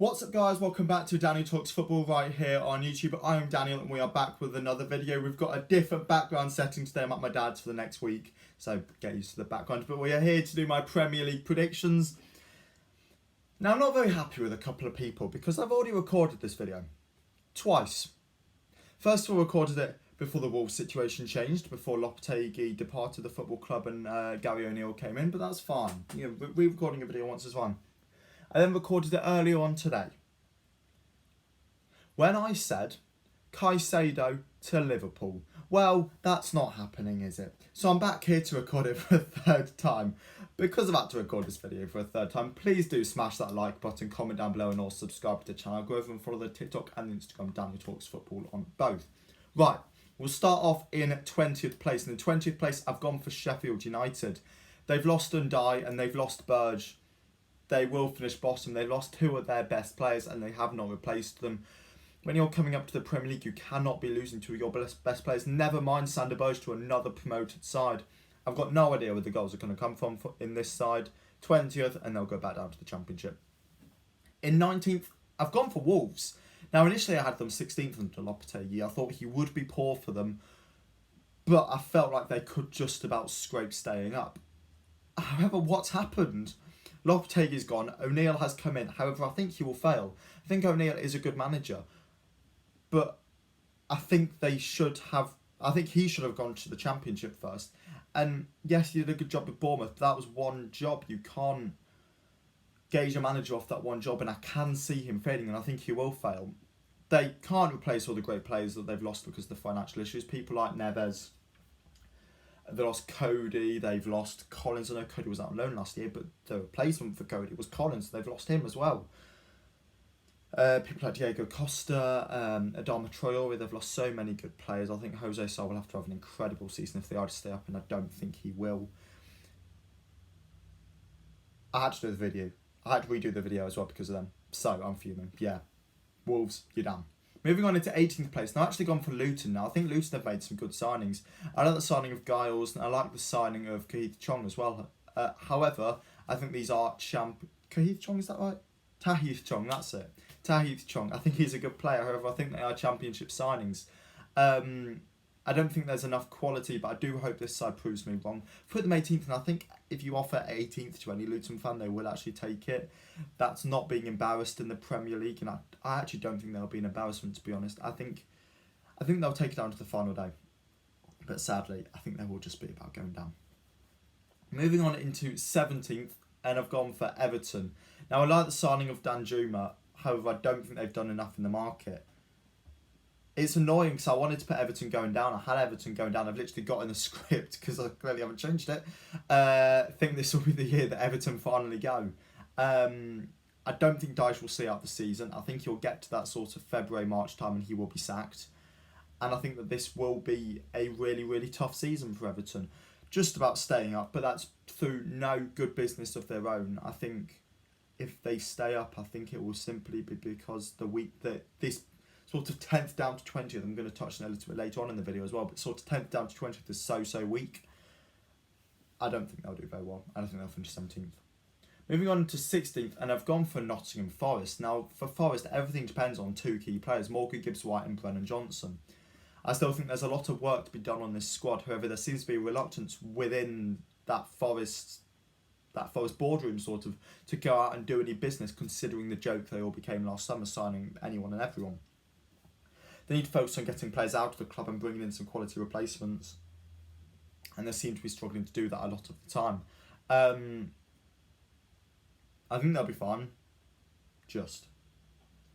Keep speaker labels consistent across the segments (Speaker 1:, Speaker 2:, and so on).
Speaker 1: What's up guys, welcome back to Daniel Talks Football right here on YouTube. I am Daniel and we are back with another video. We've got a different background setting today. I'm at my dad's for the next week, so get used to the background. But we are here to do my Premier League predictions. Now I'm not very happy with a couple of people because I've already recorded this video twice. First of all, recorded it before the Wolves situation changed, before Lopetegui departed the football club and Gary O'Neill came in, but that's fine. You know, re-recording a video once is fine. I then recorded it earlier on today when I said Caicedo to Liverpool. Well, that's not happening, is it? So I'm back here to record it for a third time. Because I've had to record this video for a third time, please do smash that like button, comment down below and also subscribe to the channel. Go over and follow the TikTok and the Instagram Daniel Talks Football on both. Right, we'll start off in 20th place. In the 20th place, I've gone for Sheffield United. They've lost Ndiaye and they've lost Burge. They will finish bottom. They lost two of their best players and they have not replaced them. When you're coming up to the Premier League, you cannot be losing to your best players. Never mind Sander Burge to another promoted side. I've got no idea where the goals are going to come from in this side. 20th, and they'll go back down to the Championship. In 19th, I've gone for Wolves. Now, initially I had them 16th under Lopetegui. I thought he would be poor for them, but I felt like they could just about scrape staying up. However, what's happened? Lopetegui's gone, O'Neill has come in, however I think he will fail. I think O'Neill is a good manager, but I think he should have gone to the Championship first. And yes, he did a good job with Bournemouth, but that was one job. You can't gauge a manager off that one job, and I can see him failing, and I think he will fail. They can't replace all the great players that they've lost because of the financial issues. People like Nunez. They lost Cody, they've lost Collins. I know Cody was out on loan last year, but the replacement for Cody was Collins. They've lost him as well. People like Diego Costa, Adama Traore, they've lost so many good players. I think Jose Sá will have to have an incredible season if they are to stay up, and I don't think he will. I had to do the video. I had to redo the video as well because of them. So, I'm fuming. Yeah. Wolves, you're damn. Moving on into 18th place. Now, I've actually gone for Luton now. I think Luton have made some good signings. I like the signing of Giles, and I like the signing of Tahith Chong as well. However, I think these are Tahith Chong, is that right? Tahith Chong, that's it. Tahith Chong. I think he's a good player. However, I think they are Championship signings. I don't think there's enough quality, but I do hope this side proves me wrong. Put them 18th, and I think if you offer 18th to any Luton fan, they will actually take it. That's not being embarrassed in the Premier League, and I actually don't think they'll be an embarrassment, to be honest. I think they'll take it down to the final day, but sadly, I think they will just be about going down. Moving on into 17th, and I've gone for Everton. Now, I like the signing of Danjuma, however, I don't think they've done enough in the market. It's annoying because I wanted to put Everton going down. I had Everton going down. I've literally got in the script because I clearly haven't changed it. I think this will be the year that Everton finally go. I don't think Dyche will see out the season. I think he'll get to that sort of February, March time and he will be sacked. And I think that this will be a really, really tough season for Everton. Just about staying up, but that's through no good business of their own. I think if they stay up, I think it will simply be because this sort of 10th down to 20th, I'm going to touch on a little bit later on in the video as well, but sort of 10th down to 20th is so weak. I don't think they'll do very well. I don't think they'll finish 17th. Moving on to 16th, and I've gone for Nottingham Forest. Now, for Forest, everything depends on two key players, Morgan Gibbs-White and Brennan Johnson. I still think there's a lot of work to be done on this squad. However, there seems to be a reluctance within that Forest boardroom sort of to go out and do any business, considering the joke they all became last summer, signing anyone and everyone. They need to focus on getting players out of the club and bringing in some quality replacements. And they seem to be struggling to do that a lot of the time. I think they'll be fine. Just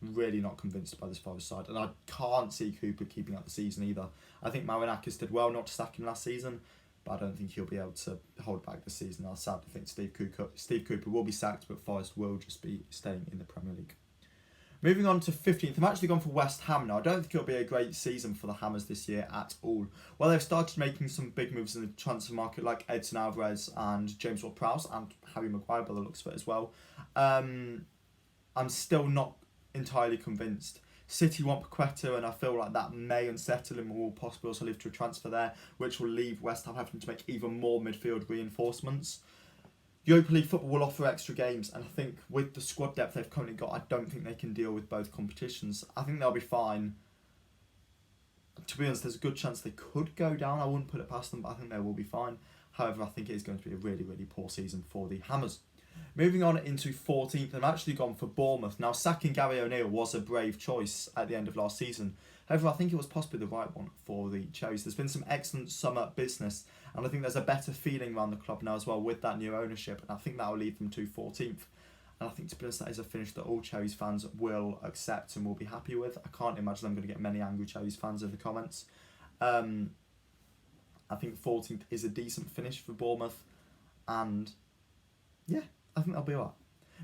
Speaker 1: really not convinced by this Forest side. And I can't see Cooper keeping up the season either. I think Marinakis did well not to sack him last season, but I don't think he'll be able to hold back this season. I sadly think Steve Cooper will be sacked, but Forest will just be staying in the Premier League. Moving on to 15th, I've actually gone for West Ham now. I don't think it'll be a great season for the Hammers this year at all. Well, they've started making some big moves in the transfer market, like Edson Alvarez and James Ward-Prowse, and Harry Maguire by the looks of it as well. I'm still not entirely convinced. City want Paqueta, and I feel like that may unsettle him, or will possibly also lead to a transfer there, which will leave West Ham having to make even more midfield reinforcements. Europa League football will offer extra games, and I think with the squad depth they've currently got, I don't think they can deal with both competitions. I think they'll be fine. To be honest, there's a good chance they could go down. I wouldn't put it past them, but I think they will be fine. However, I think it is going to be a really, really poor season for the Hammers. Moving on into 14th, I've actually gone for Bournemouth. Now, sacking Gary O'Neill was a brave choice at the end of last season. However, I think it was possibly the right one for the Cherries. There's been some excellent summer business, and I think there's a better feeling around the club now as well with that new ownership, and I think that will lead them to 14th. And I think, to be honest, that is a finish that all Cherries fans will accept and will be happy with. I can't imagine I'm going to get many angry Cherries fans in the comments. I think 14th is a decent finish for Bournemouth, and yeah, I think they'll be alright.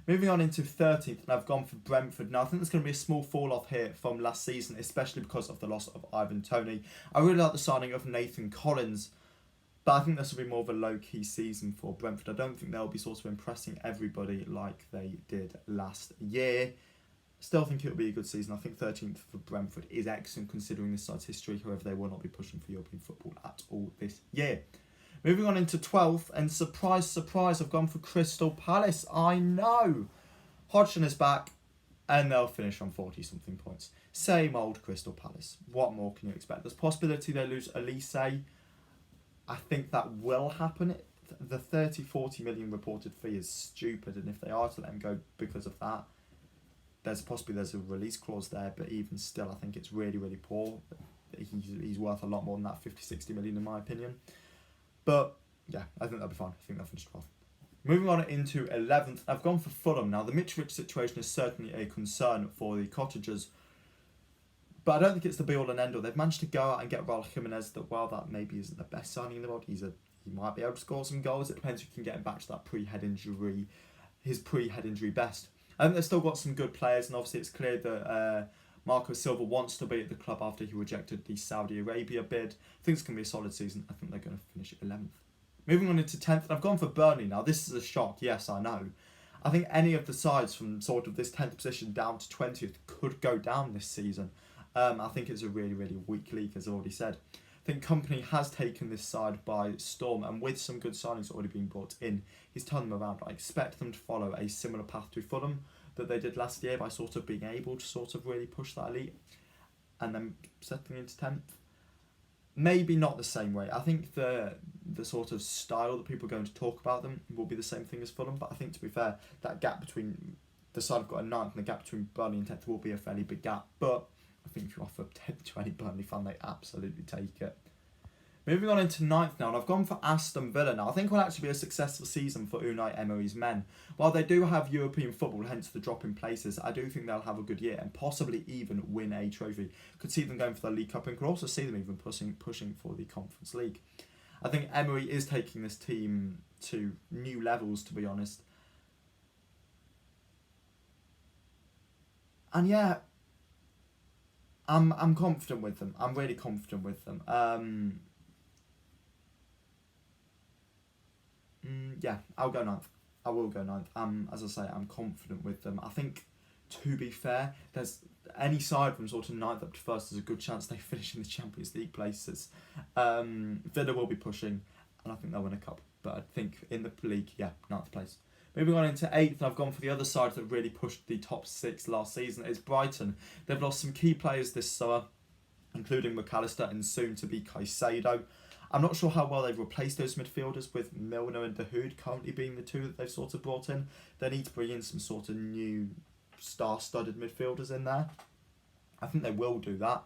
Speaker 1: Moving on into 13th, and I've gone for Brentford. Now, I think there's going to be a small fall off here from last season, especially because of the loss of Ivan Toney. I really like the signing of Nathan Collins, but I think this will be more of a low-key season for Brentford. I don't think they'll be sort of impressing everybody like they did last year. Still think it'll be a good season. I think 13th for Brentford is excellent considering this side's history. However, they will not be pushing for European football at all this year. Moving on into 12th, and surprise, surprise, I've gone for Crystal Palace. I know. Hodgson is back, and they'll finish on 40-something points. Same old Crystal Palace. What more can you expect? There's possibility they lose Elise. I think that will happen. The 30-40 million reported fee is stupid, and if they are to let him go because of that, there's a release clause there, but even still, I think it's really, really poor. He's worth a lot more than that 50-60 million in my opinion. But yeah, I think that'll be fine. I think they'll finish 12th. Moving on into 11th, I've gone for Fulham. Now, the Mitrovic situation is certainly a concern for the Cottagers, but I don't think it's the be-all and end-all. They've managed to go out and get Raul Jimenez, that while that maybe isn't the best signing in the world, he might be able to score some goals. It depends if you can get him back to that his pre-head injury best. I think they've still got some good players, and obviously it's clear that Marco Silva wants to be at the club after he rejected the Saudi Arabia bid. I think it's going to be a solid season. I think they're going to finish at 11th. Moving on into 10th, and I've gone for Burnley now. This is a shock, yes, I know. I think any of the sides from sort of this 10th position down to 20th could go down this season. I think it's a really, really weak league, as I've already said. I think Company has taken this side by storm, and with some good signings already being brought in, he's turned them around. I expect them to follow a similar path to Fulham that they did last year by sort of being able to sort of really push that elite and then settling into 10th. Maybe not the same way. I think the sort of style that people are going to talk about them will be the same thing as Fulham, but I think, to be fair, that gap between the side I've got a 9th and the gap between Burnley and 10th will be a fairly big gap, but I think if you offer 10 to any Burnley fan, they absolutely take it. Moving on into 9th now, and I've gone for Aston Villa now. I think it will actually be a successful season for Unai Emery's men. While they do have European football, hence the drop in places, I do think they'll have a good year and possibly even win a trophy. Could see them going for the League Cup and could also see them even pushing for the Conference League. I think Emery is taking this team to new levels, to be honest. And yeah, I'm confident with them. I'm really confident with them. Yeah, I'll go 9th. I will go 9th. As I say, I'm confident with them. I think, to be fair, there's any side from sort of 9th up to 1st, there's a good chance they finish in the Champions League places. Villa will be pushing, and I think they'll win a cup. But I think in the league, yeah, 9th place. Moving on into 8th, I've gone for the other side that really pushed the top 6 last season. It's Brighton. They've lost some key players this summer, including McAllister and soon to be Caicedo. I'm not sure how well they've replaced those midfielders, with Milner and Dahoud currently being the two that they've sort of brought in. They need to bring in some sort of new star-studded midfielders in there. I think they will do that,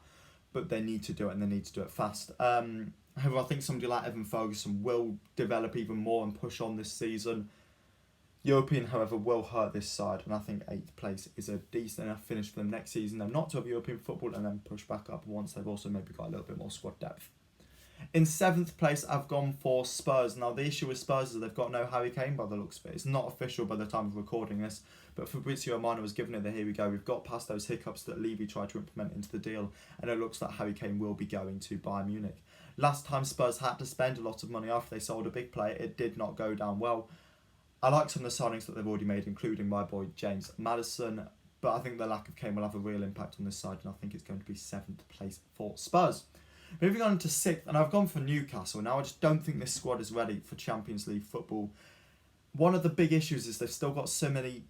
Speaker 1: but they need to do it, and they need to do it fast. However, I think somebody like Evan Ferguson will develop even more and push on this season. European, however, will hurt this side, and I think 8th place is a decent enough finish for them next season. They're not to have European football and then push back up once they've also maybe got a little bit more squad depth. In 7th place, I've gone for Spurs. Now, the issue with Spurs is they've got no Harry Kane by the looks of it. It's not official by the time of recording this, but Fabrizio Romano was given it the here we go. We've got past those hiccups that Levy tried to implement into the deal, and it looks like Harry Kane will be going to Bayern Munich. Last time Spurs had to spend a lot of money after they sold a big player, it did not go down well. I like some of the signings that they've already made, including my boy James Maddison, but I think the lack of Kane will have a real impact on this side, and I think it's going to be 7th place for Spurs. Moving on to 6th, and I've gone for Newcastle. Now, I just don't think this squad is ready for Champions League football. one of the big issues is they've still got so many,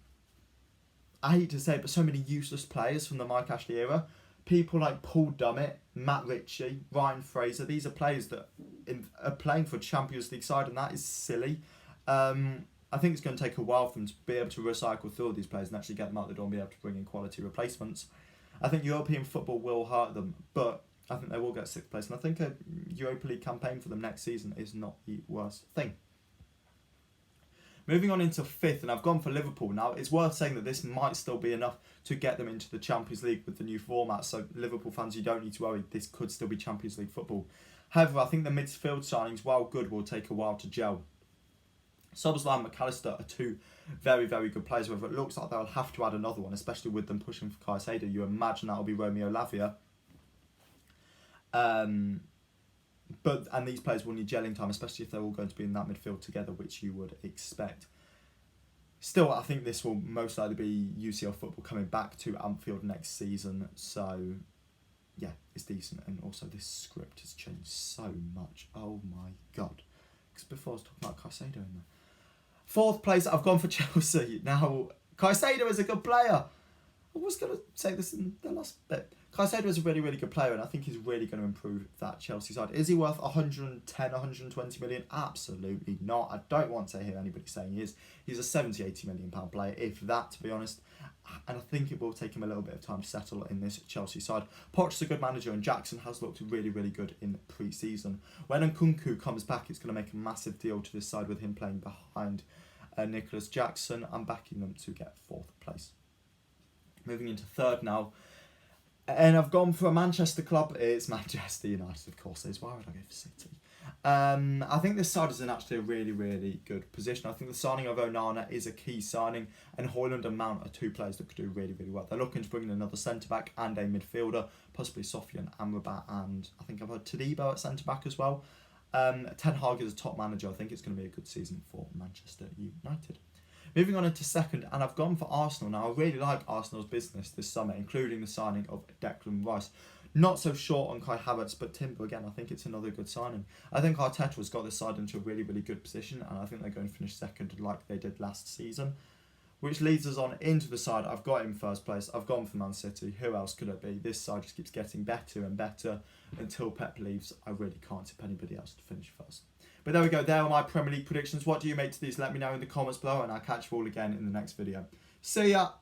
Speaker 1: I hate to say it, but so many useless players from the Mike Ashley era. People like Paul Dummett, Matt Ritchie, Ryan Fraser. These are players that are playing for a Champions League side, and that is silly. I think it's going to take a while for them to be able to recycle through all these players and actually get them out the door and be able to bring in quality replacements. I think European football will hurt them, but I think they will get 6th place. And I think a Europa League campaign for them next season is not the worst thing. Moving on into 5th, and I've gone for Liverpool. Now, it's worth saying that this might still be enough to get them into the Champions League with the new format. So, Liverpool fans, you don't need to worry. This could still be Champions League football. However, I think the midfield signings, while good, will take a while to gel. Szoboszlai and McAllister are 2 very, very good players. However, it looks like they'll have to add another one, especially with them pushing for Caicedo. You imagine that'll be Romeo Lavia. And these players will need gelling time, especially if they're all going to be in that midfield together, which you would expect. Still, I think this will most likely be UCL football coming back to Anfield next season. So, yeah, it's decent. And also, this script has changed so much. Oh my God. Because before I was talking about Caicedo in there. 4th place, I've gone for Chelsea. Now, Caicedo is a good player. I was going to say this in the last bit. Caicedo is a really, really good player, and I think he's really going to improve that Chelsea side. Is he worth 110, 120 million? Absolutely not. I don't want to hear anybody saying he is. He's a 70, 80 million pound player, if that, to be honest. And I think it will take him a little bit of time to settle in this Chelsea side. Poch's a good manager, and Jackson has looked really, really good in pre-season. When Nkunku comes back, it's going to make a massive deal to this side with him playing behind Nicholas Jackson. I'm backing them to get 4th place. Moving into 3rd now. And I've gone for a Manchester club. It's Manchester United, of course it is. Why would I go for City? I think this side is in actually a really, really good position. I think the signing of Onana is a key signing, and Haaland and Mount are 2 players that could do really, really well. They're looking to bring in another centre-back and a midfielder, possibly Sofian Amrabat, and I think I've heard Todibo at centre-back as well. Ten Hag is a top manager. I think it's going to be a good season for Manchester United. Moving on into 2nd, and I've gone for Arsenal. Now, I really like Arsenal's business this summer, including the signing of Declan Rice. Not so short on Kai Havertz, but Timber, again, I think it's another good signing. I think Arteta has got this side into a really, really good position, and I think they're going to finish 2nd like they did last season, which leads us on into the side. I've got in 1st place. I've gone for Man City. Who else could it be? This side just keeps getting better and better until Pep leaves. I really can't tip anybody else to finish 1st. But there we go. There are my Premier League predictions. What do you make to these? Let me know in the comments below, and I'll catch you all again in the next video. See ya!